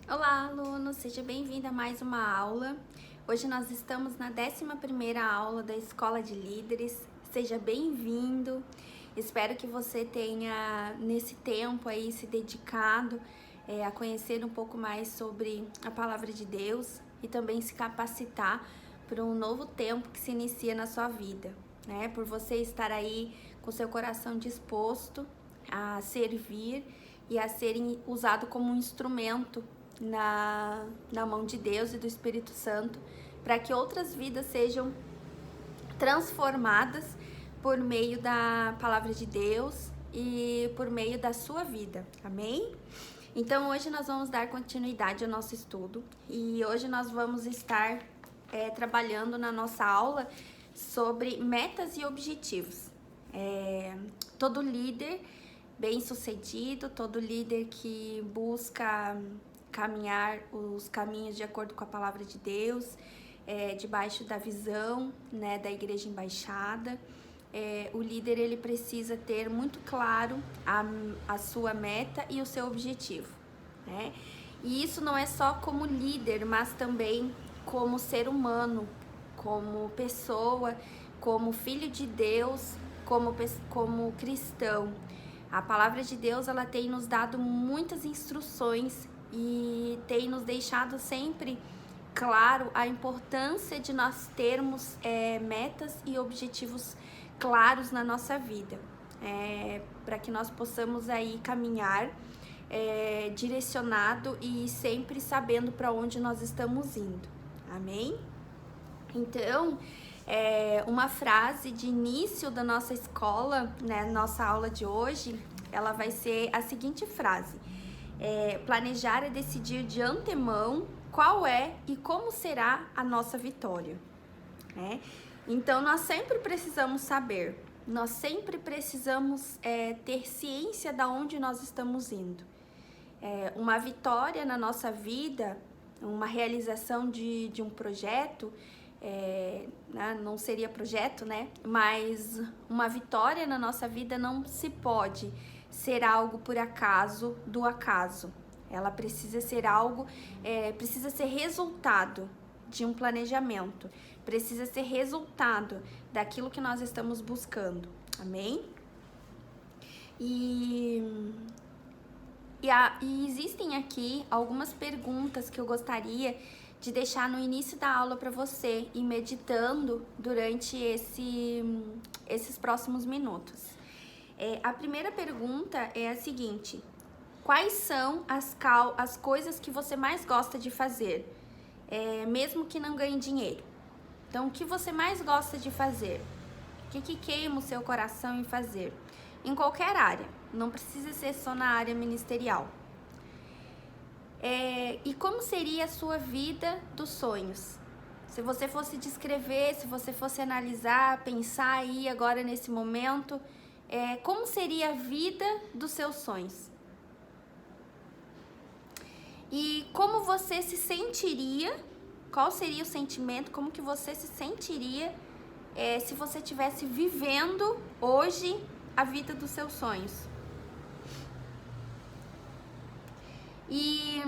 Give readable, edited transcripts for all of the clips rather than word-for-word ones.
Olá, aluno! Seja bem-vindo a mais uma aula. Hoje nós estamos na 11ª aula da Escola de Líderes. Seja bem-vindo. Espero que você tenha, nesse tempo aí, se dedicado a conhecer um pouco mais sobre a Palavra de Deus e também se capacitar para um novo tempo que se inicia na sua vida, né? Por você estar aí com seu coração disposto a servir e a ser usado como um instrumento na mão de Deus e do Espírito Santo, para que outras vidas sejam transformadas por meio da palavra de Deus e por meio da sua vida, amém? Então hoje nós vamos dar continuidade ao nosso estudo e hoje nós vamos estar trabalhando na nossa aula sobre metas e objetivos. Todo líder bem-sucedido, todo líder que busca caminhar os caminhos de acordo com a palavra de Deus, debaixo da visão, né, da Igreja Embaixada. O líder ele precisa ter muito claro a sua meta e o seu objetivo, né? E isso não é só como líder, mas também como ser humano, como pessoa, como filho de Deus, como cristão. A palavra de Deus ela tem nos dado muitas instruções e tem nos deixado sempre claro a importância de nós termos metas e objetivos claros na nossa vida, para que nós possamos aí caminhar direcionado e sempre sabendo para onde nós estamos indo, amém? Então, uma frase de início da nossa escola, né, nossa aula de hoje, ela vai ser a seguinte frase: planejar é decidir de antemão qual é e como será a nossa vitória, né? Então, nós sempre precisamos saber, nós sempre precisamos ter ciência de onde nós estamos indo. Uma vitória na nossa vida, uma realização de um projeto, não seria projeto, né? Mas uma vitória na nossa vida não se pode ser algo por acaso, do acaso. Ela precisa ser algo, precisa ser resultado de um planejamento, precisa ser resultado daquilo que nós estamos buscando, amém? E existem aqui algumas perguntas que eu gostaria de deixar no início da aula para você ir meditando durante esses próximos minutos. A primeira pergunta é a seguinte: quais são as coisas que você mais gosta de fazer, mesmo que não ganhe dinheiro? Então, o que você mais gosta de fazer? O que queima o seu coração em fazer? Em qualquer área, não precisa ser só na área ministerial. E como seria a sua vida dos sonhos? Se você fosse descrever, se você fosse analisar, pensar aí agora nesse momento, como seria a vida dos seus sonhos? E como você se sentiria, qual seria o sentimento, como que você se sentiria se você estivesse vivendo hoje a vida dos seus sonhos? E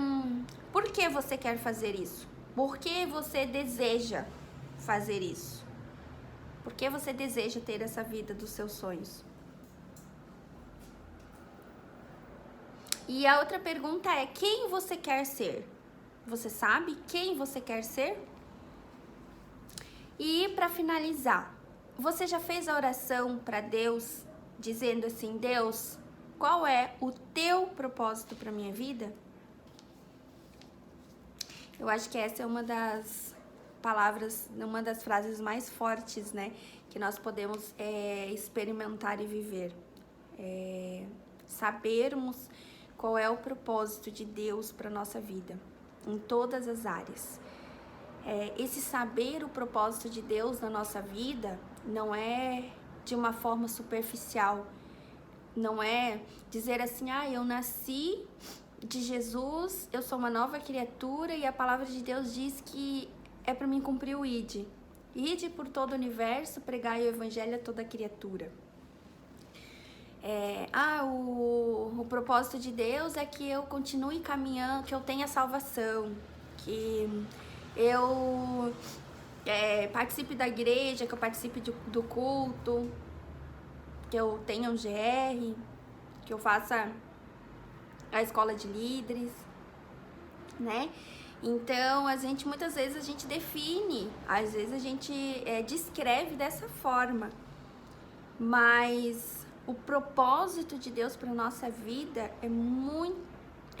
por que você quer fazer isso? Por que você deseja fazer isso? Por que você deseja ter essa vida dos seus sonhos? E a outra pergunta é: quem você quer ser? Você sabe quem você quer ser? E para finalizar, você já fez a oração para Deus, dizendo assim: Deus, qual é o teu propósito para minha vida? Eu acho que essa é uma das palavras, uma das frases mais fortes, né, que nós podemos experimentar e viver. Sabermos qual é o propósito de Deus para nossa vida, em todas as áreas. Esse saber o propósito de Deus na nossa vida não é de uma forma superficial, não é dizer assim: eu nasci de Jesus, eu sou uma nova criatura e a palavra de Deus diz que é para mim cumprir o ID. Ide por todo o universo, pregai o evangelho a toda criatura. o propósito de Deus é que eu continue caminhando, que eu tenha salvação, que eu participe da igreja, que eu participe do culto, que eu tenha um GR, que eu faça a escola de líderes, né? Então, muitas vezes a gente define, às vezes a gente descreve dessa forma, mas o propósito de Deus para nossa vida é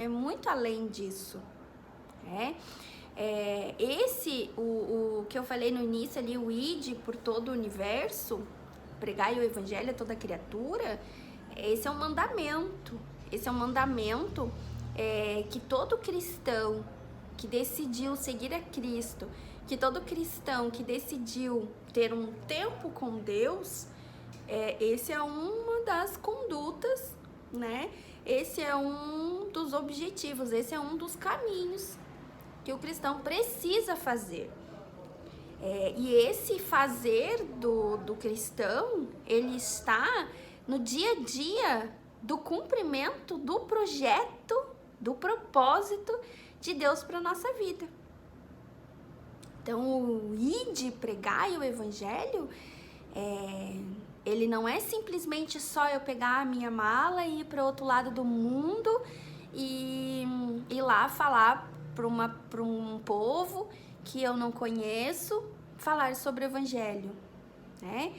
muito além disso, né? O que eu falei no início ali, o ide por todo o universo, pregai o evangelho a toda criatura, esse é um mandamento. Esse é um mandamento que todo cristão que decidiu seguir a Cristo, que todo cristão que decidiu ter um tempo com Deus, esse é uma das condutas, né? Esse é um dos objetivos, esse é um dos caminhos que o cristão precisa fazer. E esse fazer do cristão, ele está no dia a dia do cumprimento do projeto, do propósito de Deus para a nossa vida. Então, o ide, pregai o evangelho, ele não é simplesmente só eu pegar a minha mala e ir para o outro lado do mundo e ir lá falar para um povo que eu não conheço, falar sobre o evangelho, né?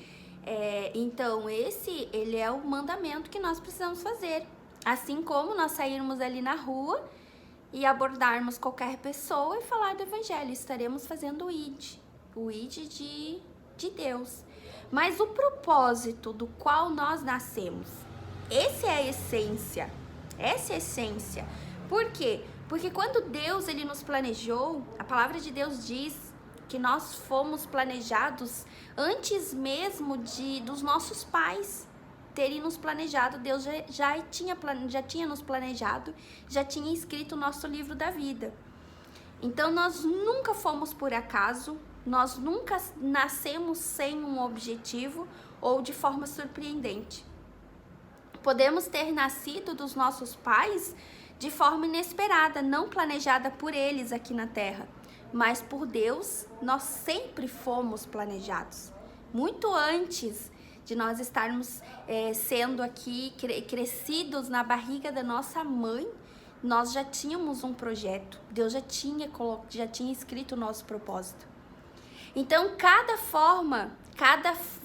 Então, ele é o mandamento que nós precisamos fazer. Assim como nós sairmos ali na rua e abordarmos qualquer pessoa e falar do evangelho, estaremos fazendo o id de Deus. Mas o propósito do qual nós nascemos, essa é a essência. Por quê? Porque quando Deus ele nos planejou, a palavra de Deus diz que nós fomos planejados antes mesmo dos nossos pais terem nos planejado. Deus já tinha nos planejado, já tinha escrito o nosso livro da vida. Então nós nunca fomos por acaso, nós nunca nascemos sem um objetivo ou de forma surpreendente. Podemos ter nascido dos nossos pais de forma inesperada, não planejada por eles aqui na Terra, mas por Deus nós sempre fomos planejados. Muito antes de nós estarmos sendo aqui crescidos na barriga da nossa mãe, nós já tínhamos um projeto. Deus já tinha escrito o nosso propósito. Então, cada forma,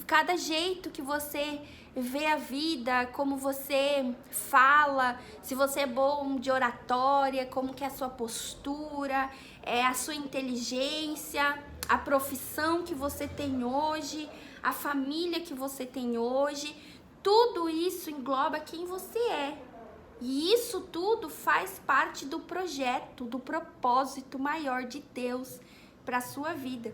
cada jeito que você vê a vida, como você fala, se você é bom de oratória, como que é a sua postura, a sua inteligência, a profissão que você tem hoje, a família que você tem hoje, tudo isso engloba quem você é. E isso tudo faz parte do projeto, do propósito maior de Deus para a sua vida.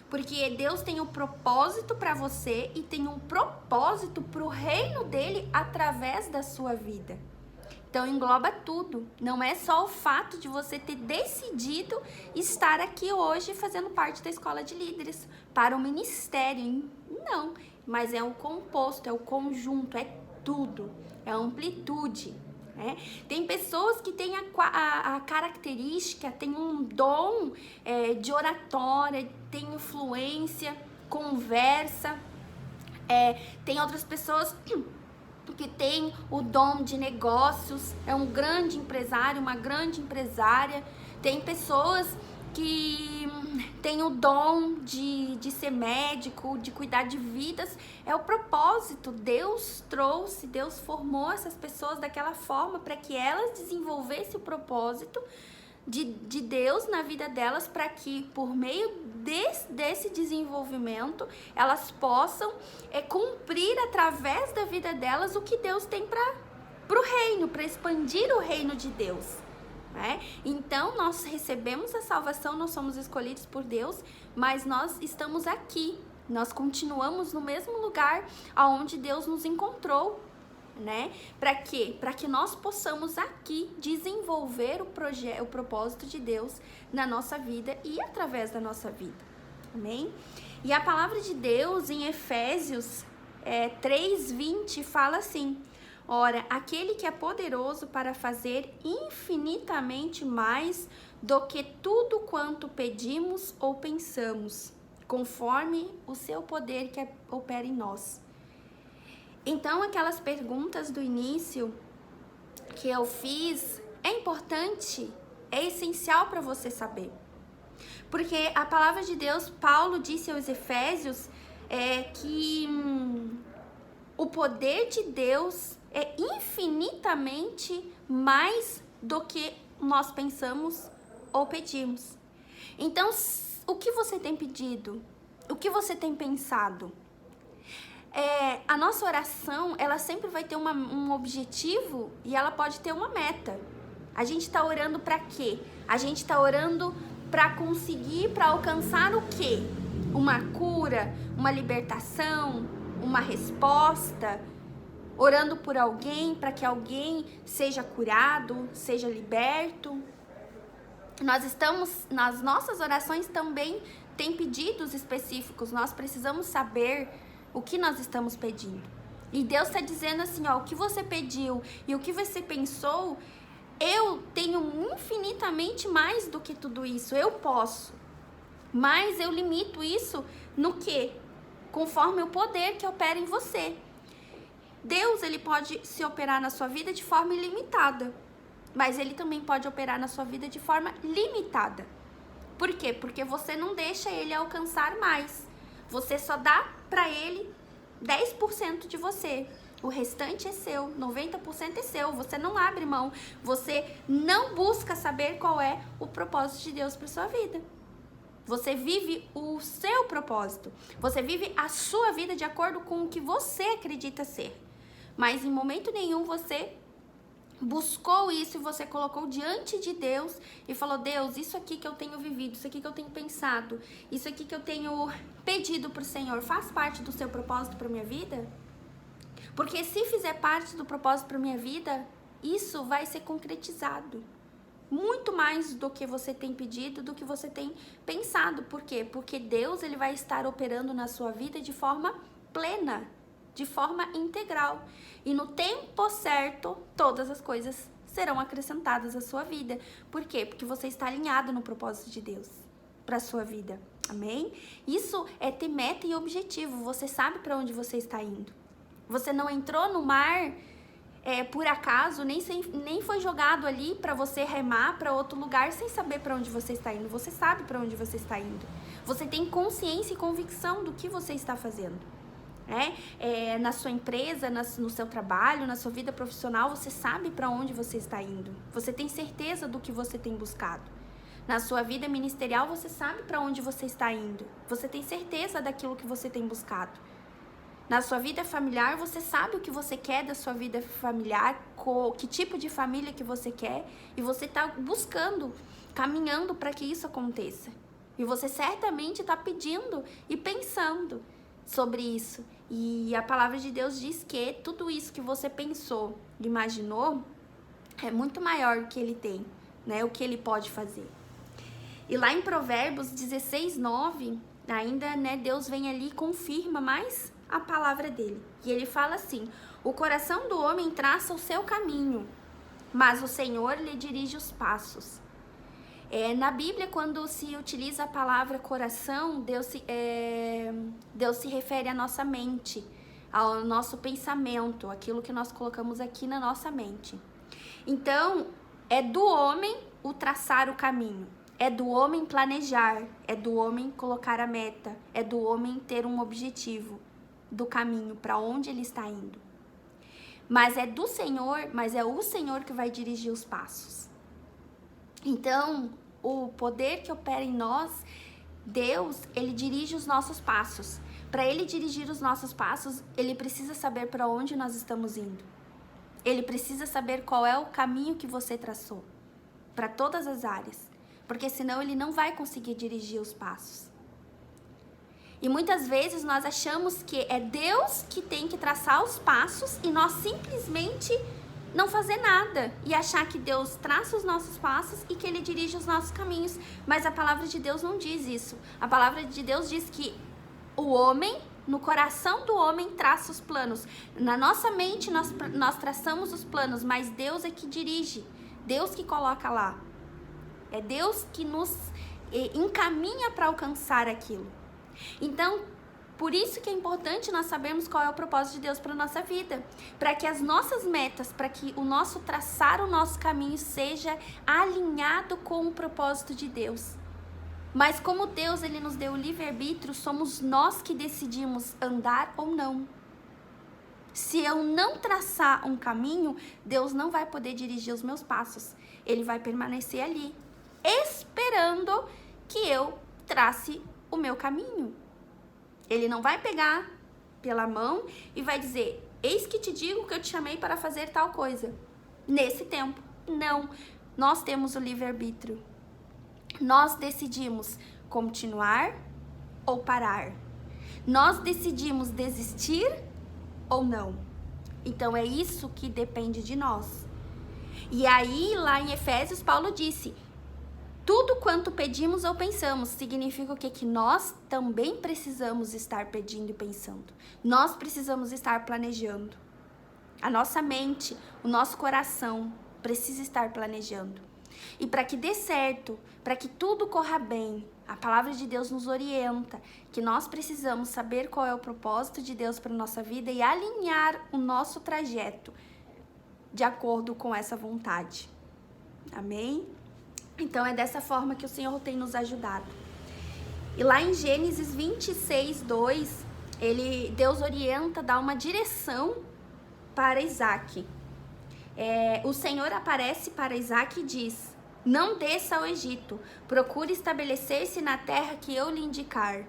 Porque Deus tem um propósito para você e tem um propósito para o reino dele através da sua vida. Então engloba tudo. Não é só o fato de você ter decidido estar aqui hoje fazendo parte da escola de líderes para o ministério. Não, mas é o composto, é o conjunto, é tudo, é a amplitude. Tem pessoas que têm a característica, tem um dom de oratória, tem influência, conversa. Tem outras pessoas que têm o dom de negócios, é um grande empresário, uma grande empresária. Tem pessoas que têm o dom de ser médico, de cuidar de vidas. É o propósito. Deus formou essas pessoas daquela forma para que elas desenvolvessem o propósito de Deus na vida delas, para que por meio desse desenvolvimento elas possam cumprir através da vida delas o que Deus tem para o reino, para expandir o reino de Deus. Então nós recebemos a salvação, nós somos escolhidos por Deus, mas nós estamos aqui, nós continuamos no mesmo lugar aonde Deus nos encontrou, Para quê? Para que nós possamos aqui desenvolver o propósito de Deus na nossa vida e através da nossa vida, amém? E a palavra de Deus em Efésios 3:20 fala assim: Ora, aquele que é poderoso para fazer infinitamente mais do que tudo quanto pedimos ou pensamos, conforme o seu poder que opera em nós. Então, aquelas perguntas do início que eu fiz, é importante, é essencial para você saber. Porque a palavra de Deus, Paulo disse aos Efésios, que o poder de Deus é infinitamente mais do que nós pensamos ou pedimos. Então, o que você tem pedido? O que você tem pensado? A nossa oração, ela sempre vai ter um objetivo e ela pode ter uma meta. A gente está orando para quê? A gente está orando para conseguir, para alcançar o quê? Uma cura, uma libertação, uma resposta, orando por alguém para que alguém seja curado, seja liberto. Nas nossas orações também tem pedidos específicos, nós precisamos saber o que nós estamos pedindo. E Deus está dizendo assim, ó, o que você pediu e o que você pensou, eu tenho infinitamente mais do que tudo isso, eu posso. Mas eu limito isso no quê? Conforme o poder que opera em você. Deus, ele pode se operar na sua vida de forma ilimitada, mas ele também pode operar na sua vida de forma limitada. Por quê? Porque você não deixa ele alcançar mais. Você só dá para ele 10% de você. O restante é seu, 90% é seu. Você não abre mão. Você não busca saber qual é o propósito de Deus para sua vida. Você vive o seu propósito. Você vive a sua vida de acordo com o que você acredita ser. Mas em momento nenhum você buscou isso e você colocou diante de Deus e falou, Deus, isso aqui que eu tenho vivido, isso aqui que eu tenho pensado, isso aqui que eu tenho pedido pro Senhor, faz parte do seu propósito para minha vida? Porque se fizer parte do propósito para minha vida, isso vai ser concretizado. Muito mais do que você tem pedido, do que você tem pensado. Por quê? Porque Deus, ele vai estar operando na sua vida de forma plena, de forma integral. E no tempo certo, todas as coisas serão acrescentadas à sua vida. Por quê? Porque você está alinhado no propósito de Deus para a sua vida. Amém? Isso é ter meta e objetivo. Você sabe para onde você está indo. Você não entrou no mar por acaso, nem foi jogado ali para você remar para outro lugar sem saber para onde você está indo. Você sabe para onde você está indo. Você tem consciência e convicção do que você está fazendo. Na sua empresa, no seu trabalho, na sua vida profissional, você sabe para onde você está indo. Você tem certeza do que você tem buscado. Na sua vida ministerial, você sabe para onde você está indo. Você tem certeza daquilo que você tem buscado. Na sua vida familiar, você sabe o que você quer da sua vida familiar, que tipo de família que você quer, e você está buscando, caminhando para que isso aconteça. E você certamente está pedindo e pensando sobre isso. E a palavra de Deus diz que tudo isso que você pensou, imaginou, é muito maior do que ele tem, né? O que ele pode fazer. E lá em Provérbios 16:9, ainda, né, Deus vem ali e confirma mais a palavra dele. E ele fala assim: o coração do homem traça o seu caminho, mas o Senhor lhe dirige os passos. Na Bíblia, quando se utiliza a palavra coração, Deus se refere à nossa mente, ao nosso pensamento, aquilo que nós colocamos aqui na nossa mente. Então, é do homem o traçar o caminho, é do homem planejar, é do homem colocar a meta, é do homem ter um objetivo do caminho, para onde ele está indo. Mas é do Senhor, mas é o Senhor que vai dirigir os passos. Então, o poder que opera em nós, Deus, ele dirige os nossos passos. Para ele dirigir os nossos passos, ele precisa saber para onde nós estamos indo. Ele precisa saber qual é o caminho que você traçou, para todas as áreas. Porque senão ele não vai conseguir dirigir os passos. E muitas vezes nós achamos que é Deus que tem que traçar os passos e nós simplesmente não fazer nada e achar que Deus traça os nossos passos e que ele dirige os nossos caminhos. Mas a palavra de Deus não diz isso. A palavra de Deus diz que o homem no coração do homem traça os planos. Na nossa mente nós traçamos os planos, mas Deus é que dirige, Deus que coloca lá. É Deus que nos encaminha para alcançar aquilo. Então, por isso que é importante nós sabermos qual é o propósito de Deus para a nossa vida. Para que as nossas metas, para que o nosso traçar o nosso caminho seja alinhado com o propósito de Deus. Mas como Deus ele nos deu o livre-arbítrio, somos nós que decidimos andar ou não. Se eu não traçar um caminho, Deus não vai poder dirigir os meus passos. Ele vai permanecer ali, esperando que eu trace o meu caminho. Ele não vai pegar pela mão e vai dizer, eis que te digo que eu te chamei para fazer tal coisa. Nesse tempo, não. Nós temos o livre-arbítrio. Nós decidimos continuar ou parar. Nós decidimos desistir ou não. Então é isso que depende de nós. E aí, lá em Efésios, Paulo disse, tudo quanto pedimos ou pensamos, significa o quê? Que nós também precisamos estar pedindo e pensando. Nós precisamos estar planejando. A nossa mente, o nosso coração precisa estar planejando. E para que dê certo, para que tudo corra bem, a palavra de Deus nos orienta que nós precisamos saber qual é o propósito de Deus para a nossa vida e alinhar o nosso trajeto de acordo com essa vontade. Amém? Então é dessa forma que o Senhor tem nos ajudado. E lá em Gênesis 26, 2, Deus orienta, dá uma direção para Isaac. O Senhor aparece para Isaac e diz, não desça ao Egito, procure estabelecer-se na terra que eu lhe indicar.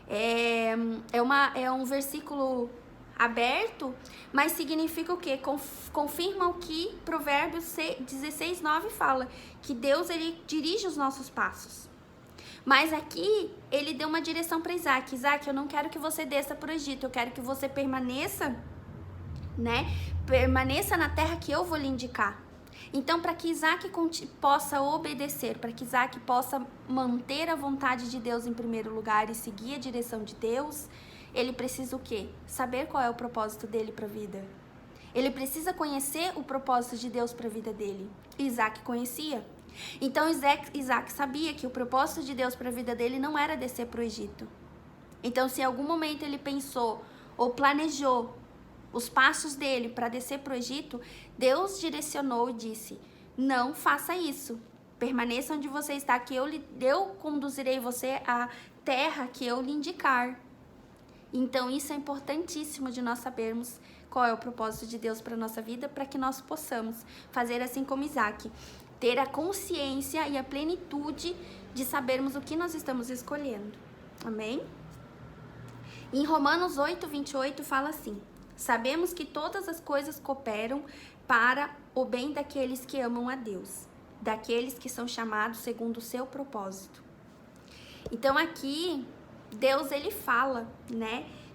É um versículo aberto, mas significa o quê? Confirma o que Provérbios 16, 9 fala, que Deus ele dirige os nossos passos. Mas aqui ele deu uma direção para Isaac. Isaac, eu não quero que você desça para o Egito, eu quero que você permaneça, permaneça na terra que eu vou lhe indicar. Então, para que Isaac possa obedecer, para que Isaac possa manter a vontade de Deus em primeiro lugar e seguir a direção de Deus, ele precisa o quê? Saber qual é o propósito dele para a vida. Ele precisa conhecer o propósito de Deus para a vida dele. Isaac conhecia. Então, Isaac sabia que o propósito de Deus para a vida dele não era descer para o Egito. Então, se em algum momento ele pensou ou planejou os passos dele para descer para o Egito, Deus direcionou e disse, não faça isso. Permaneça onde você está, que eu conduzirei você à terra que eu lhe indicar. Então, isso é importantíssimo de nós sabermos qual é o propósito de Deus para a nossa vida, para que nós possamos fazer assim como Isaac, ter a consciência e a plenitude de sabermos o que nós estamos escolhendo. Amém? Em Romanos 8, 28 fala assim, sabemos que todas as coisas cooperam para o bem daqueles que amam a Deus, daqueles que são chamados segundo o seu propósito. Então aqui, Deus ele fala,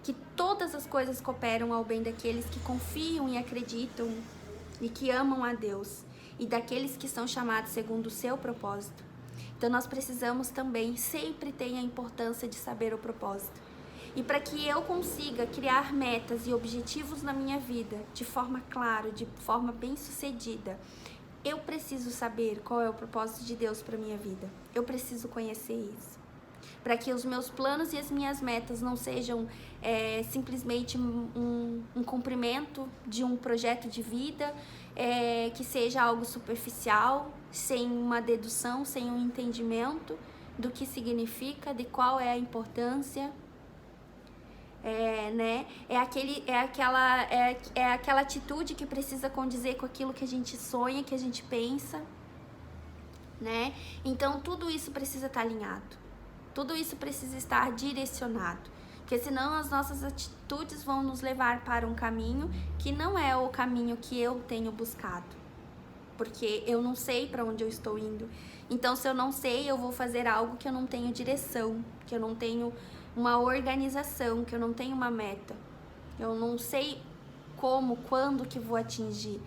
que todas as coisas cooperam ao bem daqueles que confiam e acreditam e que amam a Deus e daqueles que são chamados segundo o seu propósito. Então nós precisamos também sempre ter a importância de saber o propósito. E para que eu consiga criar metas e objetivos na minha vida de forma clara, de forma bem sucedida, eu preciso saber qual é o propósito de Deus para minha vida. Eu preciso conhecer isso. Para que os meus planos e as minhas metas não sejam simplesmente um cumprimento de um projeto de vida, que seja algo superficial, sem uma dedução, sem um entendimento do que significa, de qual é a importância. Aquela atitude que precisa condizer com aquilo que a gente sonha, que a gente pensa, Então, tudo isso precisa estar alinhado. Tudo isso precisa estar direcionado, porque senão as nossas atitudes vão nos levar para um caminho que não é o caminho que eu tenho buscado, porque eu não sei para onde eu estou indo. Então, se eu não sei, eu vou fazer algo que eu não tenho direção, que eu não tenho uma organização, que eu não tenho uma meta. Eu não sei como, quando que vou atingir.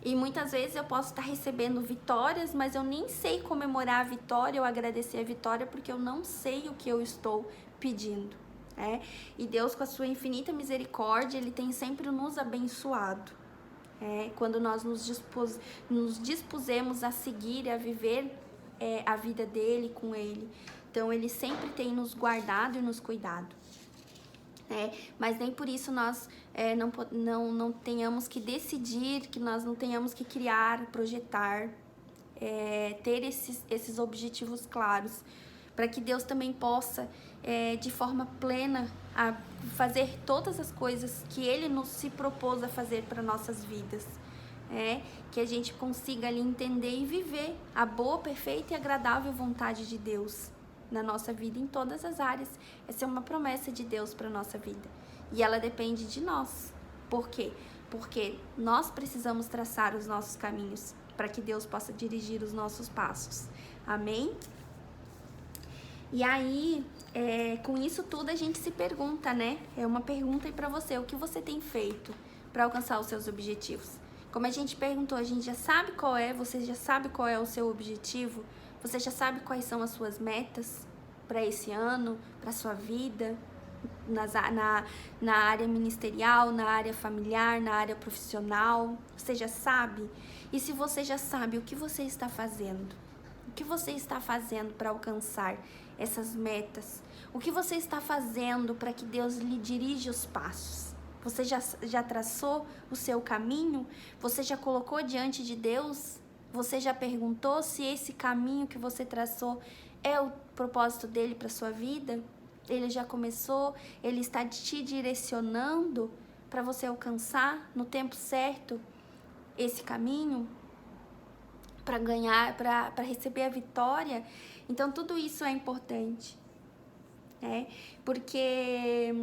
E muitas vezes eu posso estar recebendo vitórias, mas eu nem sei comemorar a vitória ou agradecer a vitória, porque eu não sei o que eu estou pedindo. E Deus, com a sua infinita misericórdia, Ele tem sempre nos abençoado. Quando nós nos dispusemos a seguir e a viver a vida dele com Ele. Então, Ele sempre tem nos guardado e nos cuidado. Mas nem por isso nós não tenhamos que decidir, que nós não tenhamos que criar, projetar, ter esses objetivos claros, para que Deus também possa, de forma plena, fazer todas as coisas que Ele se propôs a fazer para nossas vidas. Que a gente consiga ali entender e viver a boa, perfeita e agradável vontade de Deus na nossa vida, em todas as áreas. Essa é uma promessa de Deus para a nossa vida. E ela depende de nós. Por quê? Porque nós precisamos traçar os nossos caminhos para que Deus possa dirigir os nossos passos. Amém? E aí, com isso tudo, a gente se pergunta, né? É uma pergunta aí para você. O que você tem feito para alcançar os seus objetivos? Como a gente perguntou, a gente já sabe qual é, você já sabe qual é o seu objetivo? Você já sabe quais são as suas metas para esse ano, para a sua vida, na área ministerial, na área familiar, na área profissional? Você já sabe? E se você já sabe, o que você está fazendo? O que você está fazendo para alcançar essas metas? O que você está fazendo para que Deus lhe dirija os passos? Você já traçou o seu caminho? Você já colocou diante de Deus? Você já perguntou se esse caminho que você traçou é o propósito dele para sua vida? Ele já começou? Ele está te direcionando para você alcançar no tempo certo esse caminho? Para ganhar, para receber a vitória? Então tudo isso é importante, porque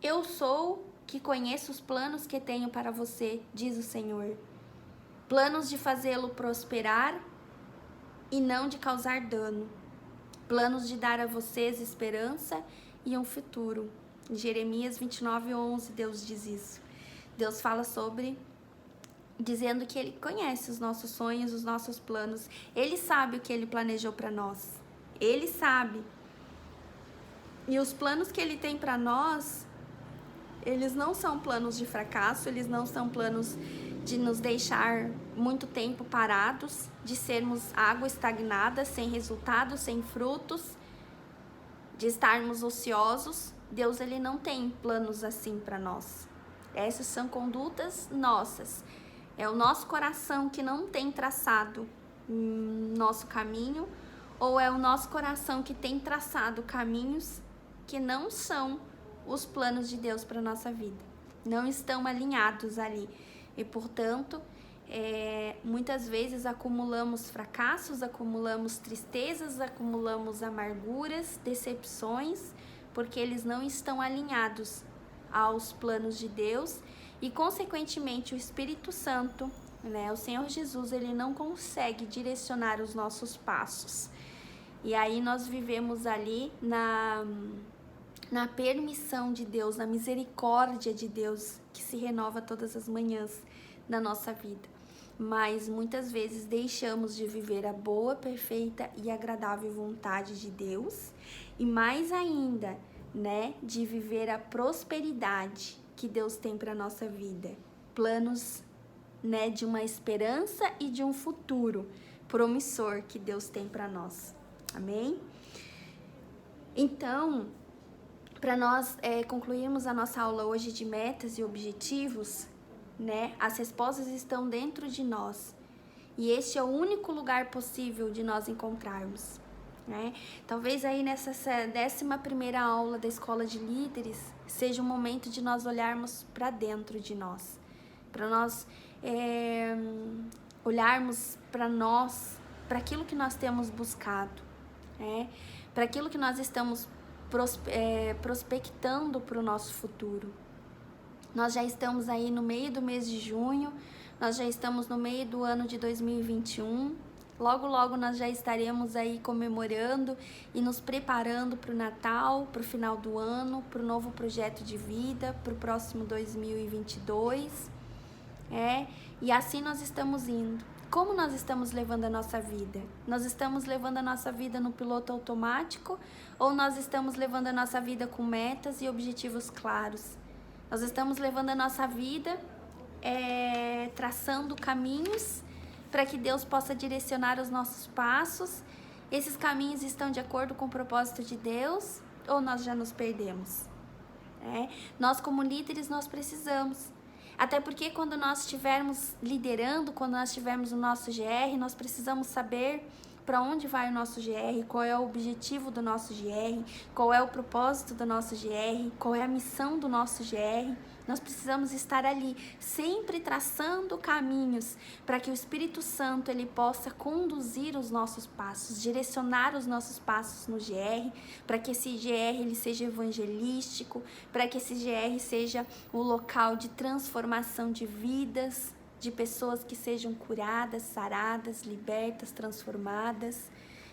eu sou que conheço os planos que tenho para você, diz o Senhor. Planos de fazê-lo prosperar e não de causar dano. Planos de dar a vocês esperança e um futuro. Em Jeremias 29:11, Deus diz isso. Deus fala dizendo que Ele conhece os nossos sonhos, os nossos planos. Ele sabe o que Ele planejou para nós. Ele sabe. E os planos que Ele tem para nós, eles não são planos de fracasso, eles não são planos de nos deixar muito tempo parados, de sermos água estagnada, sem resultados, sem frutos, de estarmos ociosos. Deus, Ele não tem planos assim para nós. Essas são condutas nossas. É o nosso coração que não tem traçado nosso caminho, ou é o nosso coração que tem traçado caminhos que não são os planos de Deus para a nossa vida. Não estão alinhados ali. E, portanto, muitas vezes acumulamos fracassos, acumulamos tristezas, acumulamos amarguras, decepções, porque eles não estão alinhados aos planos de Deus e, consequentemente, o Espírito Santo, o Senhor Jesus, Ele não consegue direcionar os nossos passos. E aí nós vivemos ali na permissão de Deus, na misericórdia de Deus, que se renova todas as manhãs na nossa vida. Mas muitas vezes deixamos de viver a boa, perfeita e agradável vontade de Deus, e mais ainda, de viver a prosperidade que Deus tem para a nossa vida. Planos, de uma esperança e de um futuro promissor que Deus tem para nós. Amém? Então, para nós concluirmos a nossa aula hoje de metas e objetivos, as respostas estão dentro de nós. E este é o único lugar possível de nós encontrarmos. Talvez aí nessa 11ª aula da Escola de Líderes seja o momento de nós olharmos para dentro de nós. Para nós olharmos para nós, para aquilo que nós temos buscado. Para aquilo que nós estamos prospectando para o nosso futuro. Nós já estamos aí no meio do mês de junho, nós já estamos no meio do ano de 2021, logo logo nós já estaremos aí comemorando e nos preparando para o Natal, para o final do ano, para o novo projeto de vida, para o próximo 2022, e assim nós estamos indo. como nós estamos levando a nossa vida? Nós estamos levando a nossa vida no piloto automático ou nós estamos levando a nossa vida com metas e objetivos claros? Nós estamos levando a nossa vida traçando caminhos para que Deus possa direcionar os nossos passos. Esses caminhos estão de acordo com o propósito de Deus ou nós já nos perdemos? Nós como líderes nós precisamos. Até porque quando nós estivermos liderando, quando nós estivermos no nosso GR, nós precisamos saber para onde vai o nosso GR, qual é o objetivo do nosso GR, qual é o propósito do nosso GR, qual é a missão do nosso GR. Nós precisamos estar ali, sempre traçando caminhos para que o Espírito Santo ele possa conduzir os nossos passos, direcionar os nossos passos no GR, para que esse GR ele seja evangelístico, para que esse GR seja o local de transformação de vidas, de pessoas que sejam curadas, saradas, libertas, transformadas,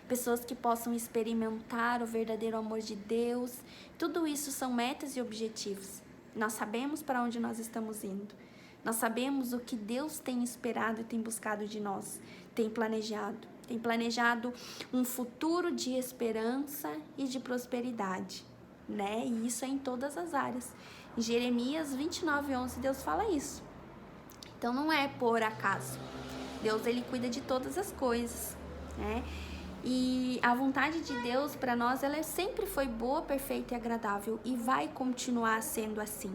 pessoas que possam experimentar o verdadeiro amor de Deus. Tudo isso são metas e objetivos. Nós sabemos para onde nós estamos indo. Nós sabemos o que Deus tem esperado e tem buscado de nós. Tem planejado um futuro de esperança e de prosperidade, né? E isso é em todas as áreas. Em Jeremias 29:11, Deus fala isso. Então não é por acaso. Deus ele cuida de todas as coisas, né? E a vontade de Deus para nós, ela sempre foi boa, perfeita e agradável e vai continuar sendo assim.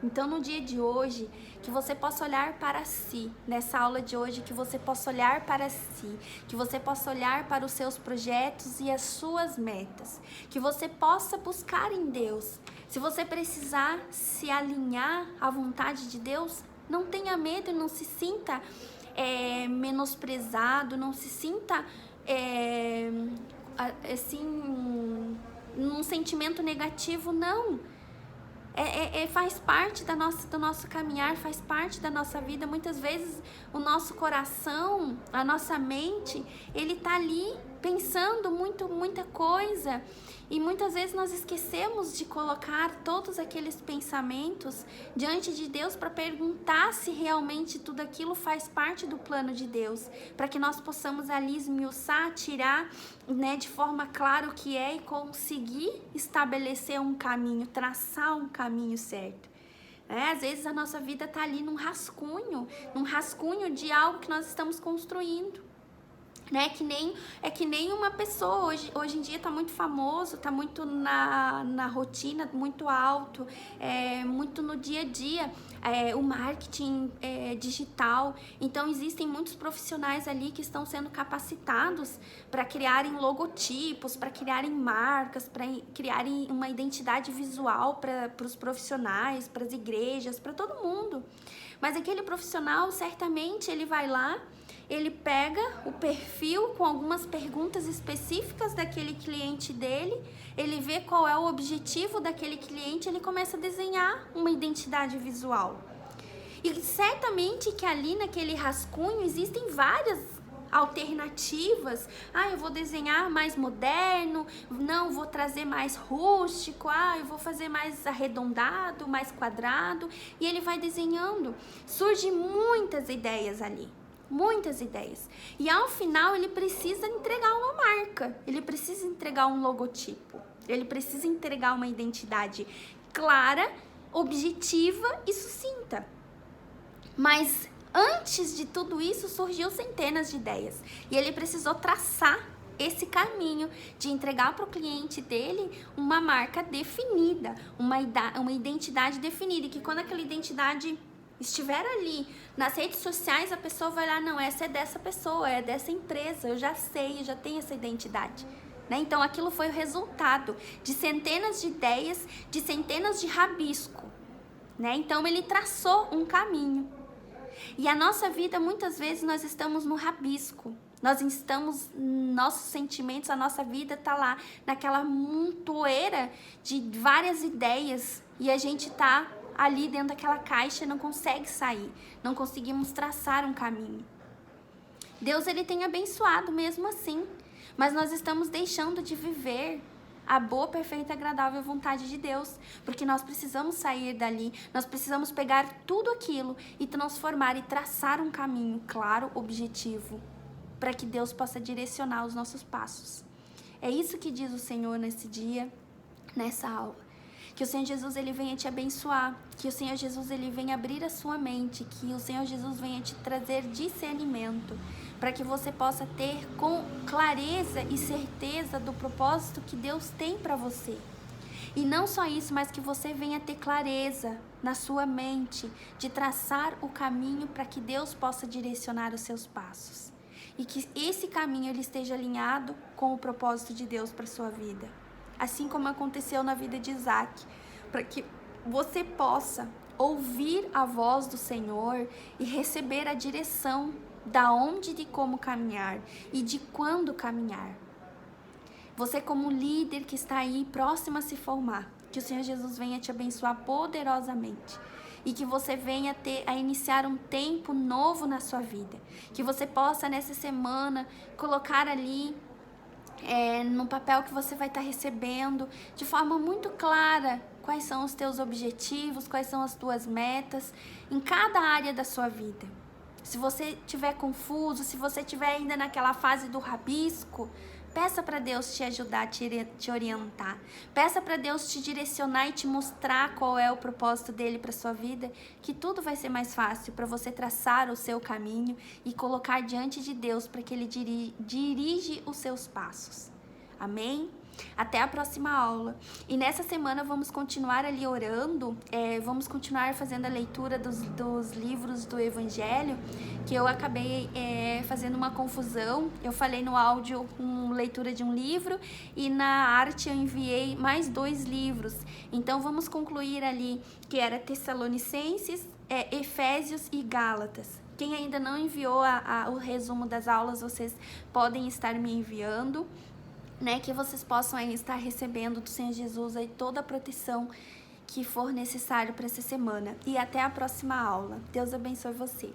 Então no dia de hoje, que você possa olhar para si, nessa aula de hoje, que você possa olhar para si, que você possa olhar para os seus projetos e as suas metas, que você possa buscar em Deus. Se você precisar se alinhar à vontade de Deus, não tenha medo e não se sinta menosprezado, não se sinta assim, num sentimento negativo, não. Faz parte do nosso caminhar, faz parte da nossa vida. Muitas vezes o nosso coração, a nossa mente, ele tá ali pensando muita coisa, e muitas vezes nós esquecemos de colocar todos aqueles pensamentos diante de Deus para perguntar se realmente tudo aquilo faz parte do plano de Deus, para que nós possamos ali esmiuçar, tirar, né, de forma clara o que é e conseguir estabelecer um caminho, traçar um caminho certo. Às vezes a nossa vida está ali num rascunho de algo que nós estamos construindo. Né? Que nem uma pessoa, hoje em dia tá muito famoso, tá muito na rotina, muito alto, muito no dia a dia, o marketing digital. Então existem muitos profissionais ali que estão sendo capacitados para criarem logotipos, para criarem marcas, para criarem uma identidade visual para os profissionais, para as igrejas, para todo mundo. Mas aquele profissional, certamente, ele vai lá, ele pega o perfil com algumas perguntas específicas daquele cliente dele, ele vê qual é o objetivo daquele cliente, ele começa a desenhar uma identidade visual. E certamente que ali naquele rascunho existem várias alternativas. Eu vou desenhar mais moderno, não, vou trazer mais rústico, eu vou fazer mais arredondado, mais quadrado, e ele vai desenhando. Surgem muitas ideias ali. Muitas ideias. E ao final ele precisa entregar uma marca, ele precisa entregar um logotipo, ele precisa entregar uma identidade clara, objetiva e sucinta. Mas antes de tudo isso surgiu centenas de ideias e ele precisou traçar esse caminho de entregar para o cliente dele uma marca definida, uma identidade definida, e que quando aquela identidade estiver ali nas redes sociais, a pessoa vai lá, não, essa é dessa pessoa, é dessa empresa, eu já sei, eu já tenho essa identidade, né? Então aquilo foi o resultado de centenas de ideias, de centenas de rabisco, né? Então ele traçou um caminho. E a nossa vida, muitas vezes nós estamos no rabisco, nossos sentimentos, a nossa vida tá lá naquela montoeira de várias ideias, e a gente tá ali dentro daquela caixa, não consegue sair, não conseguimos traçar um caminho. Deus ele tem abençoado mesmo assim, mas nós estamos deixando de viver a boa, perfeita e agradável vontade de Deus, porque nós precisamos sair dali, nós precisamos pegar tudo aquilo e transformar e traçar um caminho claro, objetivo, para que Deus possa direcionar os nossos passos. É isso que diz o Senhor nesse dia, nessa aula. Que o Senhor Jesus ele venha te abençoar, que o Senhor Jesus ele venha abrir a sua mente, que o Senhor Jesus venha te trazer discernimento, para que você possa ter com clareza e certeza do propósito que Deus tem para você. E não só isso, mas que você venha ter clareza na sua mente de traçar o caminho para que Deus possa direcionar os seus passos. E que esse caminho ele esteja alinhado com o propósito de Deus para sua vida. Assim como aconteceu na vida de Isaac, para que você possa ouvir a voz do Senhor e receber a direção da onde e de como caminhar e de quando caminhar. Você como líder que está aí próximo a se formar, que o Senhor Jesus venha te abençoar poderosamente e que você venha a iniciar um tempo novo na sua vida, que você possa nessa semana colocar ali no papel que você vai estar recebendo, de forma muito clara, quais são os teus objetivos, quais são as tuas metas, em cada área da sua vida. Se você estiver confuso, se você estiver ainda naquela fase do rabisco, peça para Deus te ajudar, te orientar. Peça para Deus te direcionar e te mostrar qual é o propósito dele para sua vida, que tudo vai ser mais fácil para você traçar o seu caminho e colocar diante de Deus para que ele dirige os seus passos. Amém? Até a próxima aula. E nessa semana vamos continuar ali orando, vamos continuar fazendo a leitura dos livros do Evangelho, que eu acabei fazendo uma confusão. Eu falei no áudio leitura de um livro e na arte eu enviei mais 2 livros. Então vamos concluir ali que era Tessalonicenses, Efésios e Gálatas. Quem ainda não enviou o resumo das aulas, vocês podem estar me enviando, né, que vocês possam aí estar recebendo do Senhor Jesus aí toda a proteção que for necessário para essa semana. E até a próxima aula. Deus abençoe você.